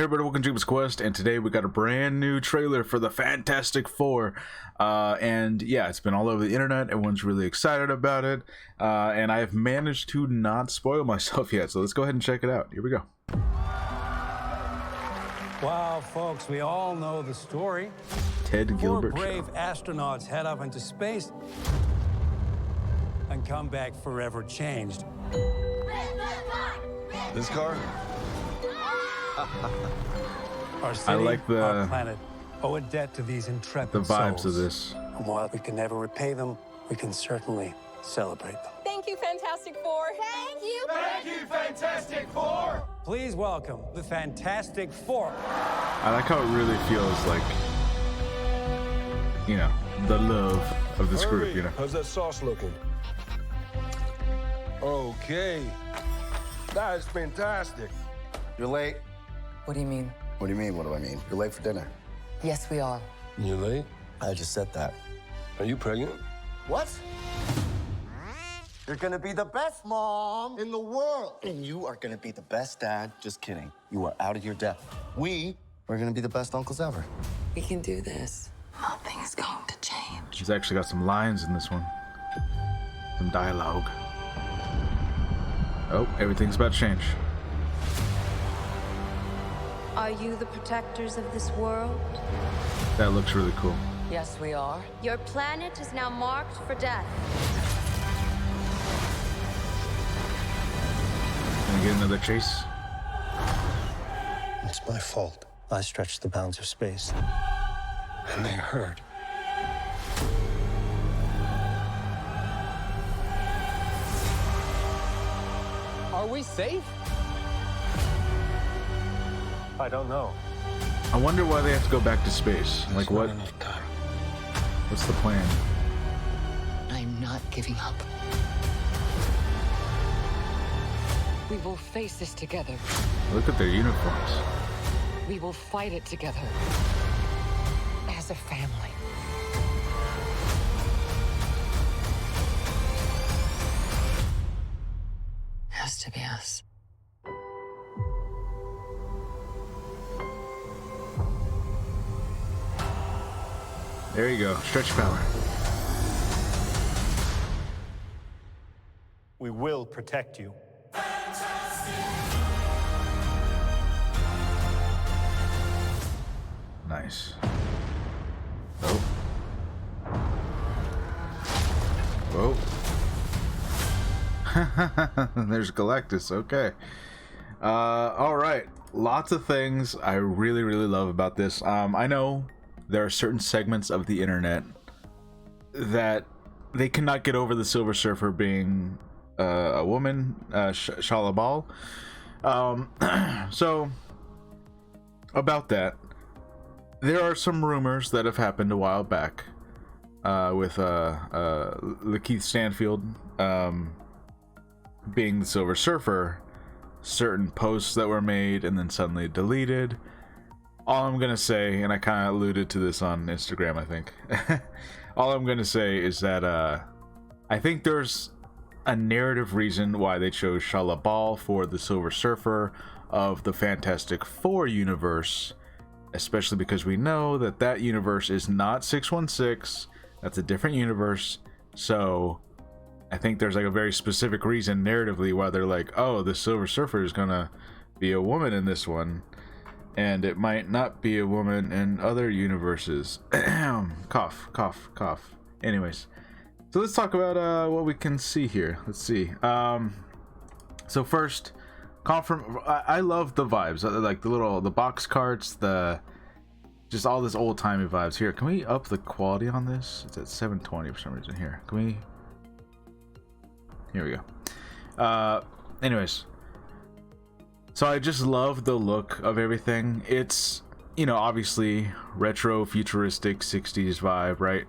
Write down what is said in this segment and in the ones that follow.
everybody, welcome to Jacob's Quest, and today we got a brand new trailer for the Fantastic Four. And yeah, it's been all over the internet. Everyone's really excited about it. And I've managed to not spoil myself yet, so let's go ahead and check it out. Here we go. Wow, folks, we all know the story. Ted Gilbert Four brave Show. astronauts head up into space and come back forever changed. This car? Our city, I like our planet owe a debt to these intrepid the vibes souls. of this. And while we can never repay them, we can certainly celebrate them. Thank you, Fantastic Four. Thank you. Thank you, Fantastic Four! Please welcome the Fantastic Four. I like how it really feels like, you know, the love of this group, you know. How's that sauce looking? Okay. That is fantastic. You're late. What do you mean? What do you mean? What do I mean? You're late for dinner. Yes, we are. You late? I just said that. Are you pregnant? What? You're gonna be the best mom in the world. And you are gonna be the best dad. Just kidding. You are out of your depth. We are gonna be the best uncles ever. We can do this. Nothing's going to change. She's actually got some lines in this one. Some dialogue. Oh, everything's about to change. Are you the protectors of this world? That looks really cool. Yes, we are. Your planet is now marked for death. Gonna get another chase. It's my fault. I stretched the bounds of space. And they hurt. Are we safe? I don't know. I wonder why they have to go back to space. Like, what? Not enough time. What's the plan? I'm not giving up. We will face this together. Look at their uniforms. We will fight it together. As a family. Has to be us. There you go. Stretch power. We will protect you. Nice. Oh. Whoa. There's Galactus. Okay. All right. Lots of things I really, really love about this. I know there are certain segments of the internet that they cannot get over the Silver Surfer being a woman, Shala Bal. So about that, there are some rumors that have happened a while back with Lakeith Stanfield being the Silver Surfer. Certain posts that were made and then suddenly deleted. All I'm gonna say, and I kind of alluded to this on Instagram, I think. All I'm gonna say is that I think there's a narrative reason why they chose Shala Bal for the Silver Surfer of the Fantastic Four universe, especially because we know that that universe is not 616. That's a different universe. So I think there's like a very specific reason narratively why they're like, oh, the Silver Surfer is gonna be a woman in this one, and it might not be a woman in other universes. Cough, cough, cough. Anyways, so let's talk about what we can see here. Let's see. So first, I love the vibes. I like the box carts, just all this old timey vibes. Here, can we up the quality on this? It's at 720 for some reason. Here, can we? Here we go. Anyways, so I just love the look of everything. It's, you know, obviously retro futuristic 60s vibe, right?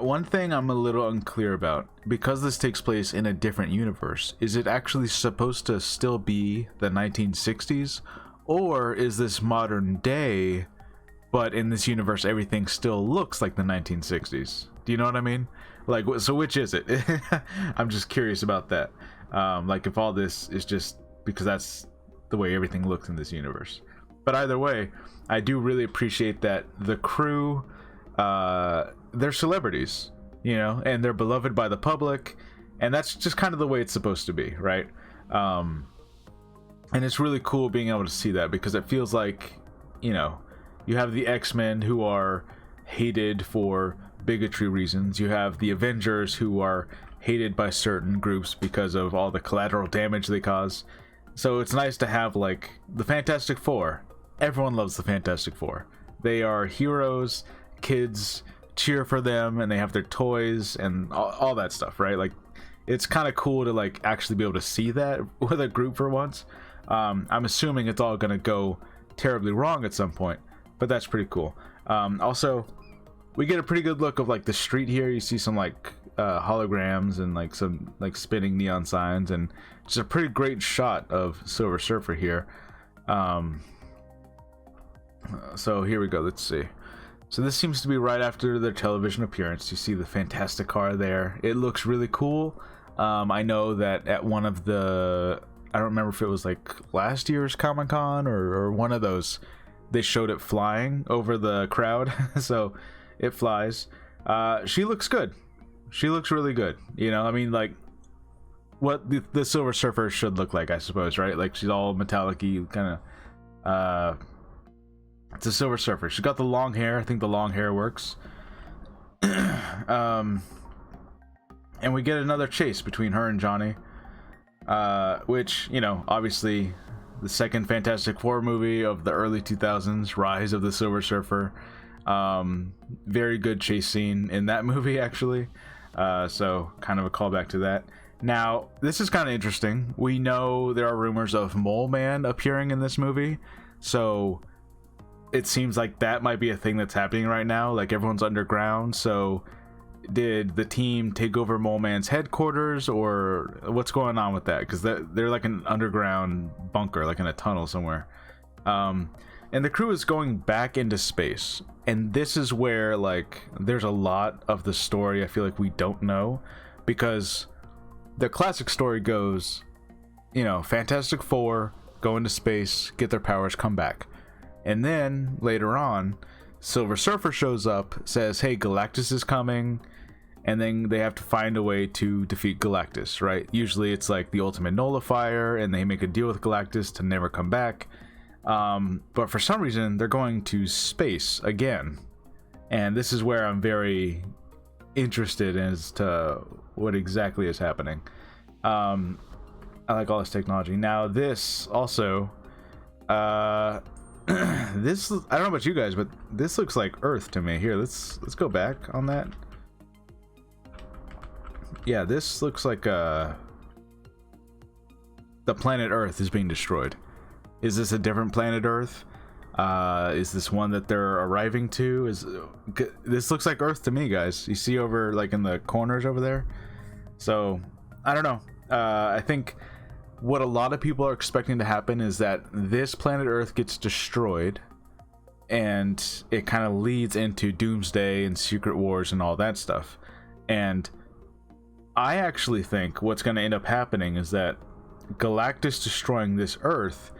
One thing I'm a little unclear about, because this takes place in a different universe, is it actually supposed to still be the 1960s, or is this modern day, but in this universe everything still looks like the 1960s? Do you know what I mean? Like, so which is it? I'm just curious about that. Like, if all this is just because that's the way everything looks in this universe. But either way, I do really appreciate that the crew, they're celebrities, you know, and they're beloved by the public, and that's just kind of the way it's supposed to be, right? And it's really cool being able to see that, because it feels like, you know, you have the X-Men who are hated for bigotry reasons. You have the Avengers who are hated by certain groups because of all the collateral damage they cause. So it's nice to have, like, the Fantastic Four. Everyone loves the Fantastic Four. They are heroes, kids cheer for them, and they have their toys and all that stuff, right? Like, it's kind of cool to, like, actually be able to see that with a group for once. I'm assuming it's all gonna go terribly wrong at some point, but that's pretty cool. Also, we get a pretty good look of, like, the street here. You see some, like, holograms and, like, some, like, spinning neon signs, and just a pretty great shot of Silver Surfer here. So here we go. Let's see. So this seems to be right after their television appearance. You see the Fantastic car there. It looks really cool. I know that at one of the, I don't remember if it was like last year's Comic-Con or one of those, they showed it flying over the crowd. So it flies. She looks good. She looks really good. You know, I mean, like, what the Silver Surfer should look like, I suppose, right? Like, she's all metallic-y, kind of, it's a Silver Surfer. She's got the long hair. I think the long hair works. And we get another chase between her and Johnny, which, you know, obviously the second Fantastic Four movie of the early 2000s, Rise of the Silver Surfer. Very good chase scene in that movie, actually. So kind of a callback to that. Now, this is kind of interesting. We know there are rumors of Mole Man appearing in this movie, so it seems like that might be a thing that's happening right now. Like, everyone's underground, so did the team take over Mole Man's headquarters, or what's going on with that? Because they're like an underground bunker, like in a tunnel somewhere. And the crew is going back into space, and this is where, like, there's a lot of the story I feel like we don't know, because the classic story goes, you know, Fantastic Four go into space, get their powers, come back. And then later on, Silver Surfer shows up, says, hey, Galactus is coming, and then they have to find a way to defeat Galactus, right? Usually it's like the ultimate nullifier, and they make a deal with Galactus to never come back. But for some reason, they're going to space again. And this is where I'm very interested as to what exactly is happening. I like all this technology. Now, this also... this, I don't know about you guys, but this looks like Earth to me. Here, let's go back on that. Yeah, this looks like the planet Earth is being destroyed. Is this a different planet Earth? Is this one that they're arriving to? This looks like Earth to me, guys. You see over, like, in the corners over there? So, I don't know. I think what a lot of people are expecting to happen is that this planet Earth gets destroyed, and it kind of leads into Doomsday and Secret Wars and all that stuff. And I actually think what's going to end up happening is that Galactus destroying this Earth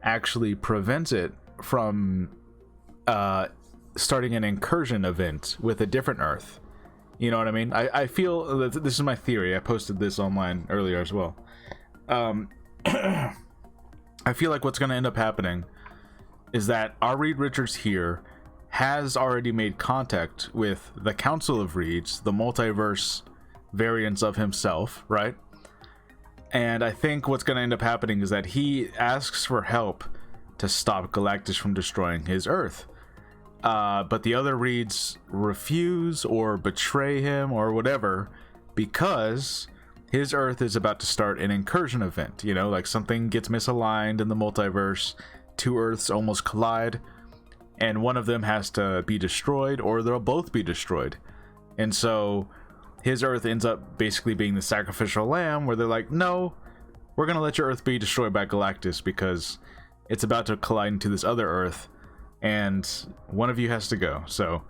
actually prevents it from starting an incursion event with a different Earth. You know what I mean? I feel that this is my theory. I posted this online earlier as well. I feel like what's going to end up happening is that our Reed Richards here has already made contact with the Council of Reeds, the multiverse variants of himself, right? And I think what's going to end up happening is that he asks for help to stop Galactus from destroying his Earth. But the other Reeds refuse or betray him or whatever, because his Earth is about to start an incursion event. You know, like something gets misaligned in the multiverse, two Earths almost collide, and one of them has to be destroyed, or they'll both be destroyed. And so his Earth ends up basically being the sacrificial lamb, where they're like, no, we're going to let your Earth be destroyed by Galactus because it's about to collide into this other Earth, and one of you has to go. So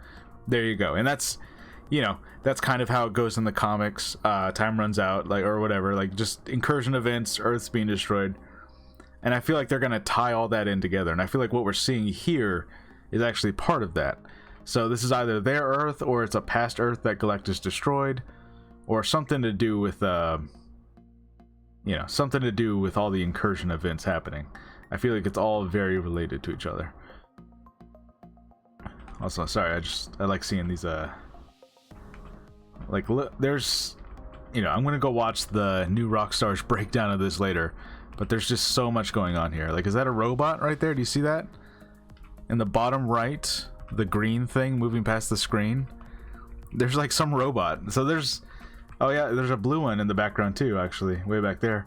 there you go. And that's, you know, that's kind of how it goes in the comics. Time runs out, like, or whatever, like just incursion events, Earth's being destroyed. And I feel like they're going to tie all that in together. And I feel like what we're seeing here is actually part of that. So this is either their Earth, or it's a past Earth that Galactus destroyed, or something to do with, you know, something to do with all the incursion events happening. I feel like it's all very related to each other. Also, sorry, I like seeing these, like, look, there's, you know, I'm gonna go watch the new Rockstar's breakdown of this later, but there's just so much going on here. Like, is that a robot right there? Do you see that? In the bottom right, the green thing moving past the screen, there's like some robot. So there's, oh yeah, there's a blue one in the background too, actually, way back there.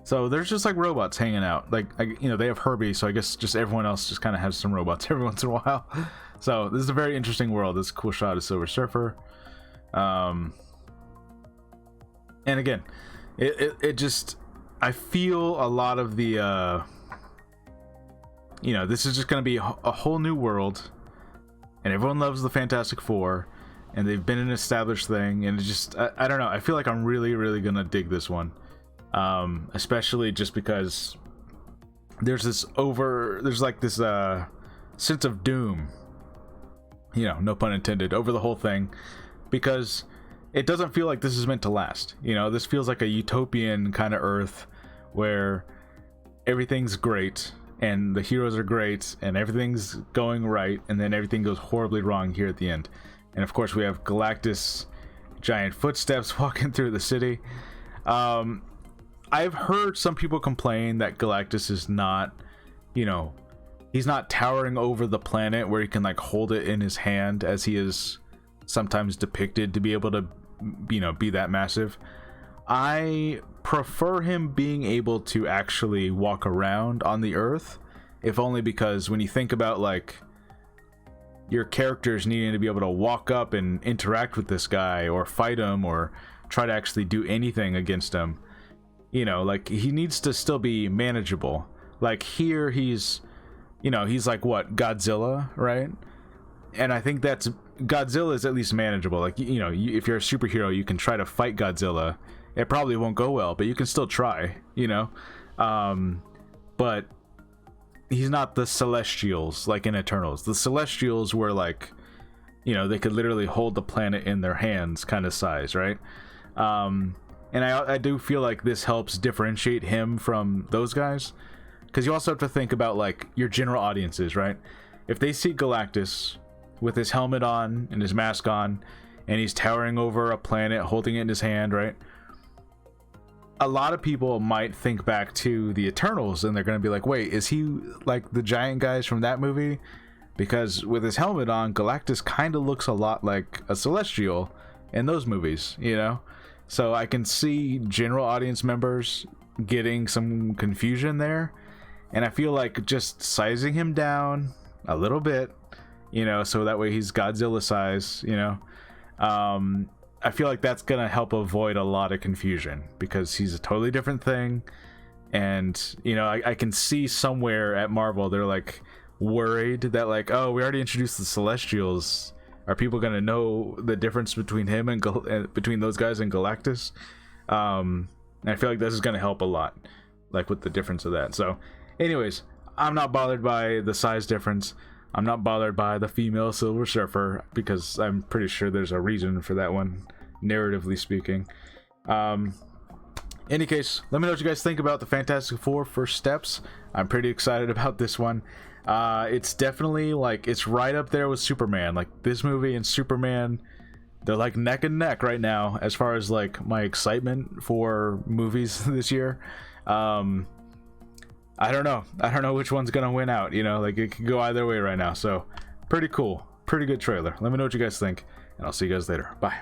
So there's just like robots hanging out. Like, you know, they have Herbie, so I guess just everyone else just kind of has some robots every once in a while. So this is a very interesting world. This is a cool shot of Silver Surfer. And again, it just, I feel a lot of the, you know, this is just going to be a whole new world, and everyone loves the Fantastic Four, and they've been an established thing, and it just, I don't know, I feel like I'm really, really going to dig this one. Especially just because there's like this sense of doom, you know, no pun intended, over the whole thing, because it doesn't feel like this is meant to last. You know, this feels like a utopian kind of Earth where everything's great and the heroes are great and everything's going right, and then everything goes horribly wrong here at the end. And of course we have Galactus giant footsteps walking through the city. I've heard some people complain that Galactus is not, you know, he's not towering over the planet where he can like hold it in his hand as he is sometimes depicted to be able to, you know, be that massive. I prefer him being able to actually walk around on the Earth, if only because when you think about like your characters needing to be able to walk up and interact with this guy or fight him or try to actually do anything against him, you know, like he needs to still be manageable. Like here he's, you know, he's like what, Godzilla, right? And I think that's, Godzilla is at least manageable. Like, you know, if you're a superhero, you can try to fight Godzilla. It probably won't go well, but you can still try, you know. But he's not the Celestials like in Eternals. The Celestials were like, you know, they could literally hold the planet in their hands kind of size, right? And I do feel like this helps differentiate him from those guys, because you also have to think about like your general audiences, right? If they see Galactus with his helmet on and his mask on and he's towering over a planet holding it in his hand, right? A lot of people might think back to the Eternals and they're going to be like, wait, is he like the giant guys from that movie? Because with his helmet on, Galactus kind of looks a lot like a Celestial in those movies, you know? So I can see general audience members getting some confusion there. And I feel like just sizing him down a little bit, you know, so that way he's Godzilla size, you know. I feel like that's going to help avoid a lot of confusion because he's a totally different thing. And, you know, I can see somewhere at Marvel, they're like worried that like, oh, we already introduced the Celestials. Are people going to know the difference between him and between those guys and Galactus? And I feel like this is going to help a lot, like with the difference of that. So anyways, I'm not bothered by the size difference. I'm not bothered by the female Silver Surfer because I'm pretty sure there's a reason for that one, narratively speaking. Any case, let me know what you guys think about the Fantastic Four First Steps. I'm pretty excited about this one. It's definitely like, it's right up there with Superman. Like this movie and Superman, they're like neck and neck right now as far as like my excitement for movies this year. I don't know which one's gonna win out, you know, like it could go either way right now. So pretty cool, pretty good trailer. Let me know what you guys think, and I'll see you guys later. Bye.